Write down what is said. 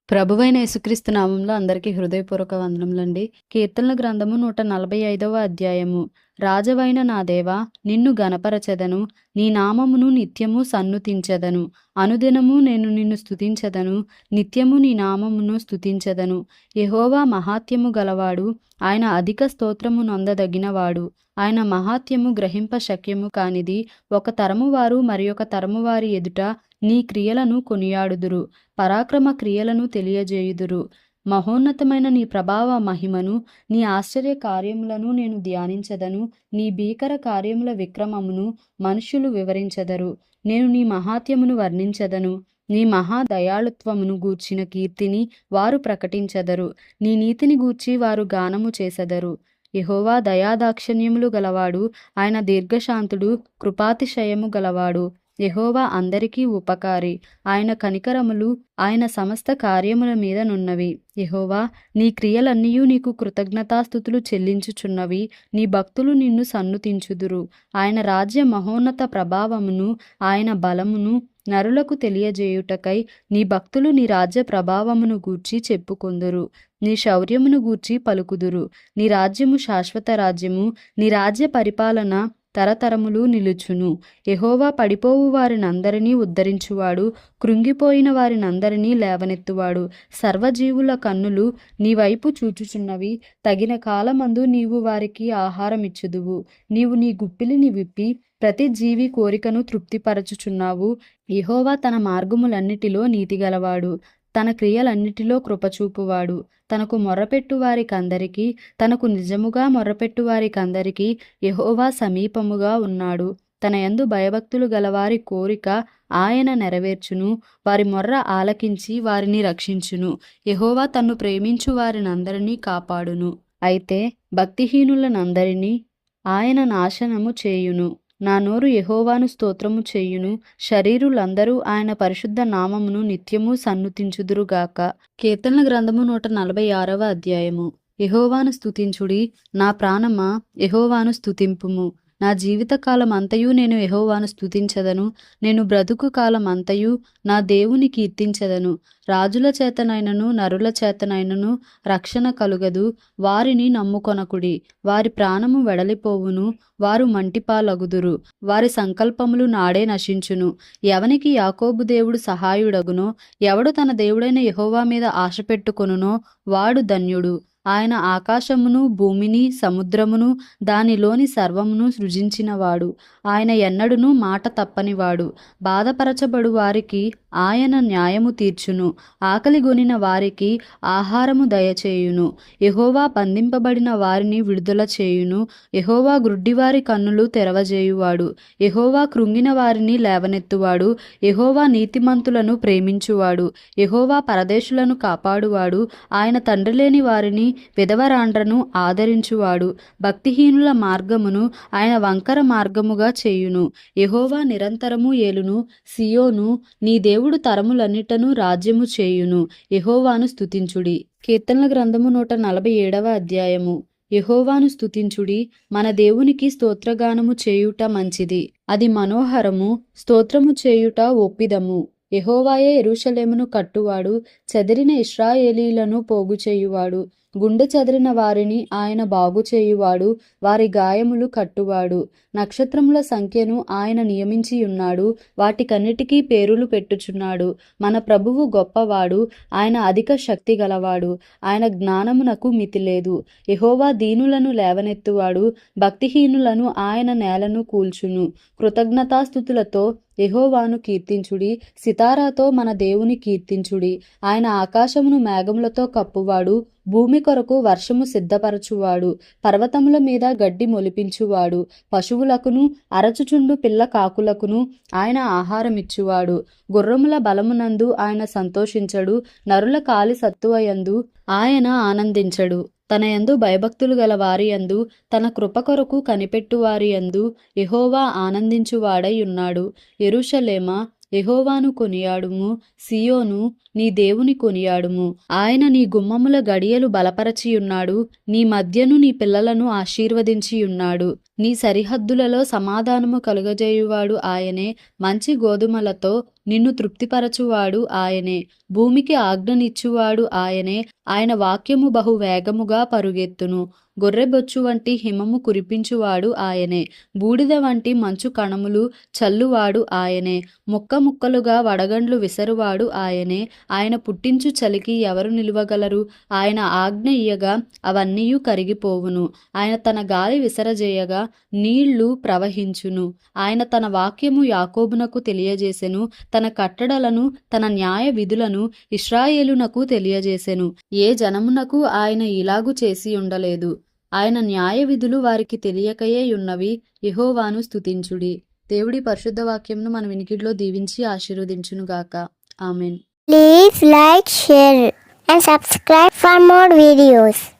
ప్రభువైన యేసుక్రీస్తు నామంలో అందరికీ హృదయపూర్వక వందనములండి. కీర్తనల గ్రంథము 145వ అధ్యాయము. రాజవైన నా దేవా, నిన్ను గనపరచెదను, నీ నామమును నిత్యము సన్నుతించెదను. అనుదినము నేను నిన్ను స్తుతించెదను, నిత్యము నీ నామమును స్తుతించెదను. యెహోవా మహాత్యము గలవాడు, ఆయన అధిక స్తోత్రము నొందదగినవాడు. ఆయన మహాత్యము గ్రహింప శక్యము కానిది. ఒక తరము వారు మరియొక తరము వారి ఎదుట నీ క్రియలను కొనియాడుదురు, పరాక్రమ క్రియలను తెలియజేయుదురు. మహోన్నతమైన నీ ప్రభావ మహిమను, నీ ఆశ్చర్య కార్యములను నేను ధ్యానించెదను. నీ భీకర కార్యముల విక్రమమును మనుష్యులు వివరించెదరు. నేను నీ మహాత్యమును వర్ణించెదను. నీ మహా దయాళుత్వమును గూర్చిన కీర్తిని వారు ప్రకటించెదరు. నీ నీతిని గూర్చి వారు గానము చేసెదరు. యెహోవా దయాదాక్షిణ్యములు గలవాడు, ఆయన దీర్ఘశాంతుడు, కృపాతిశయము గలవాడు. యెహోవా అందరికీ ఉపకారి, ఆయన కనికరములు ఆయన సమస్త కార్యముల మీద నున్నవి. యెహోవా, నీ క్రియలన్నీయు నీకు కృతజ్ఞతాస్తుతులు చెల్లించుచున్నవి. నీ భక్తులు నిన్ను సన్నుతించుదురు. ఆయన రాజ్య మహోన్నత ప్రభావమును ఆయన బలమును నరులకు తెలియజేయుటకై నీ భక్తులు నీ రాజ్య ప్రభావమును గూర్చి చెప్పుకొందురు. నీ శౌర్యమును గూర్చి పలుకుదురు. నీ రాజ్యము శాశ్వత రాజ్యము, నీ రాజ్య పరిపాలన తరతరములు నిలుచును. యెహోవా పడిపోవు వారినందరినీ ఉద్ధరించువాడు, కృంగిపోయిన వారినందరినీ లేవనెత్తువాడు. సర్వజీవుల కన్నులు నీ వైపు చూచుచున్నవి. తగిన కాలమందు నీవు వారికి ఆహారమిచ్చుదువు. నీవు నీ గుప్పిలిని విప్పి ప్రతి జీవి కోరికను తృప్తిపరచుచున్నావు. యెహోవా తన మార్గములన్నిటిలో నీతిగలవాడు, తన క్రియలన్నిటిలో కృపచూపువాడు. తనకు మొర్రపెట్టు వారికందరికీ, తనకు నిజముగా మొర్రపెట్టు వారికందరికీ యెహోవా సమీపముగా ఉన్నాడు. తన యందు భయభక్తులు గలవారి కోరిక ఆయన నెరవేర్చును. వారి మొర్ర ఆలకించి వారిని రక్షించును. యెహోవా తన్ను ప్రేమించు వారినందరినీ కాపాడును. అయితే భక్తిహీనులనందరినీ ఆయన నాశనము చేయును. నా నోరు యెహోవాను స్తోత్రము చేయును. శరీరులందరూ ఆయన పరిశుద్ధ నామమును నిత్యము సన్నుతించుదురుగాక. కీర్తనల గ్రంథము 146వ అధ్యాయము. యెహోవాను స్తుతించుడి, నా ప్రాణమా యెహోవాను స్తుతింపుము. నా జీవితకాలం అంతయు నేను యెహోవాను స్తుతించెదను. నేను బ్రతుకు కాలం అంతయు నా దేవుని కీర్తించెదను. రాజుల చేతనైనను నరుల చేతనైనను రక్షణ కలుగదు. వారిని నమ్ముకొనకుడి, వారి ప్రాణము వెడలిపోవును. వారు మంటిపాలగుదురు, వారి సంకల్పములు నాడే నశించును. ఎవనికి యాకోబు దేవుడు సహాయుడగునో, ఎవడు తన దేవుడైన యెహోవా మీద ఆశ పెట్టుకొనునో వాడు ధన్యుడు. ఆయన ఆకాశమును భూమిని సముద్రమును దానిలోని సర్వమును సృజించినవాడు. ఆయన ఎన్నడును మాట తప్పనివాడు. బాధపరచబడు వారికి ఆయన న్యాయము తీర్చును. ఆకలిగొనిన వారికి ఆహారము దయచేయును. యెహోవా బంధింపబడిన వారిని విడుదల చేయును. యెహోవా గ్రుడ్డివారి కన్నులు తెరవజేయువాడు. యెహోవా కృంగిన వారిని లేవనెత్తువాడు. యెహోవా నీతిమంతులను ప్రేమించువాడు. యెహోవా పరదేశులను కాపాడువాడు. ఆయన తండ్రి లేని వారిని విధవరాండ్రను ఆదరించువాడు. భక్తిహీనుల మార్గమును ఆయన వంకర మార్గముగా చేయును. యెహోవా నిరంతరము ఏలును. సియోను, నీ దేవుడు తరములన్నిటను రాజ్యము చేయును. యెహోవాను స్తుతించుడి. కీర్తనల గ్రంథము 147వ అధ్యాయము. యెహోవాను స్తుతించుడి, మన దేవునికి స్తోత్రగానము చేయుట మంచిది, అది మనోహరము. స్తోత్రము చేయుట ఒప్పిదము. యెహోవాయే యెరూషలేమును కట్టువాడు, చెదిరిన ఇశ్రాయేలీలను పోగు చేయువాడు. గుండె చెదిరిన వారిని ఆయన బాగు చేయువాడు, వారి గాయములు కట్టువాడు. నక్షత్రముల సంఖ్యను ఆయన నియమించియున్నాడు, వాటికన్నిటికీ పేరులు పెట్టుచున్నాడు. మన ప్రభువు గొప్పవాడు, ఆయన అధిక శక్తి గలవాడు, ఆయన జ్ఞానమునకు మితిలేదు. యెహోవా దీనులను లేవనెత్తువాడు, భక్తిహీనులను ఆయన నేలను కూల్చును. కృతజ్ఞతాస్తుతులతో యెహోవాను కీర్తించుడి, సితారాతో మన దేవుని కీర్తించుడి. ఆయన ఆకాశమును మేఘములతో కప్పువాడు, భూమి కొరకు వర్షము సిద్ధపరచువాడు. పర్వతముల మీద గడ్డి మొలిపించువాడు. పశువులకును అరచుచుండు పిల్ల కాకులకును ఆయన ఆహారమిచ్చువాడు. గుర్రముల బలమునందు ఆయన సంతోషించడు, నరుల కాలి సత్తువయందు ఆయన ఆనందించడు. తన యందు భయభక్తులు గల వారి యందు, తన కృప కొరకు కనిపెట్టు వారి యందు యెహోవా ఆనందించువాడై ఉన్నాడు. యెరూషలేమా, యెహోవాను కొనియాడుము. సియోను, నీ దేవుని కొనియాడుము. ఆయన నీ గుమ్మముల గడియలు బలపరచియున్నాడు. నీ మధ్యను నీ పిల్లలను ఆశీర్వదించియున్నాడు. నీ సరిహద్దులలో సమాధానము కలుగజేయువాడు ఆయనే. మంచి గోధుమలతో నిన్ను తృప్తిపరచువాడు ఆయనే. భూమికి ఆజ్ఞనిచ్చువాడు ఆయనే. ఆయన వాక్యము బహు వేగముగా పరుగెత్తును. గొర్రెబొచ్చు వంటి హిమము కురిపించువాడు ఆయనే. బూడిద వంటి మంచు కణములు చల్లువాడు ఆయనే. ముక్క ముక్కలుగా వడగండ్లు విసరువాడు ఆయనే. ఆయన పుట్టించు చలికి ఎవరు నిలువగలరు? ఆయన ఆజ్ఞ ఇయ్యగా అవన్నీయు కరిగిపోవును. ఆయన తన గాలి విసరజేయగా నీళ్లు ప్రవహించును. ఆయన తన వాక్యము యాకోబునకు తెలియజేసెను. తన కట్టడలను తన న్యాయ విధులను ఇశ్రాయేలునకు తెలియజేసెను. ఏ జనమునకు ఆయన ఇలాగు చేసి ఉండలేదు. ఆయన న్యాయ విధులు వారికి తెలియకయే యున్నవి. యెహోవాను స్తుతించుడి. దేవుడి పరిశుద్ధ వాక్యంను మన వినికిడిలో దీవించి ఆశీర్వదించునుగాక. Amen. Please like, share and subscribe for more videos.